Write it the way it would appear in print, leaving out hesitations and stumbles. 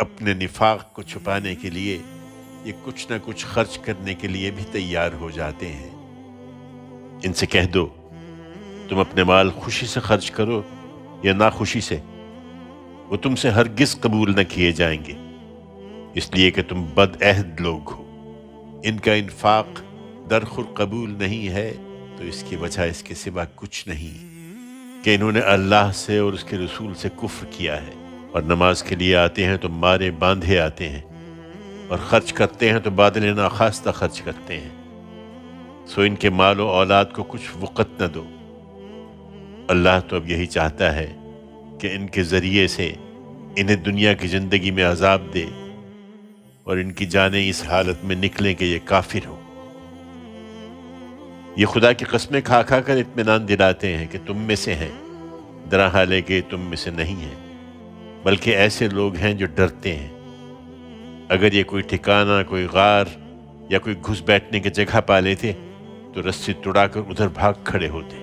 اپنے نفاق کو چھپانے کے لیے یہ کچھ نہ کچھ خرچ کرنے کے لیے بھی تیار ہو جاتے ہیں۔ ان سے کہہ دو تم اپنے مال خوشی سے خرچ کرو یا ناخوشی سے، وہ تم سے ہرگز قبول نہ کیے جائیں گے، اس لیے کہ تم بد عہد لوگ ہو۔ ان کا انفاق درخور قبول نہیں ہے تو اس کی وجہ اس کے سوا کچھ نہیں کہ انہوں نے اللہ سے اور اس کے رسول سے کفر کیا ہے، اور نماز کے لیے آتے ہیں تو مارے باندھے آتے ہیں، اور خرچ کرتے ہیں تو بادل ناخواستہ خرچ کرتے ہیں۔ سو ان کے مال و اولاد کو کچھ وقت نہ دو۔ اللہ تو اب یہی چاہتا ہے کہ ان کے ذریعے سے انہیں دنیا کی زندگی میں عذاب دے اور ان کی جانیں اس حالت میں نکلیں کہ یہ کافر ہو۔ یہ خدا کی قسمیں کھا کھا کر اطمینان دلاتے ہیں کہ تم میں سے ہیں، درحال ہے کہ تم میں سے نہیں ہیں، بلکہ ایسے لوگ ہیں جو ڈرتے ہیں۔ اگر یہ کوئی ٹھکانہ، کوئی غار یا کوئی گھس بیٹھنے کی جگہ پا لیتے تو رسی توڑا کر ادھر بھاگ کھڑے ہوتے۔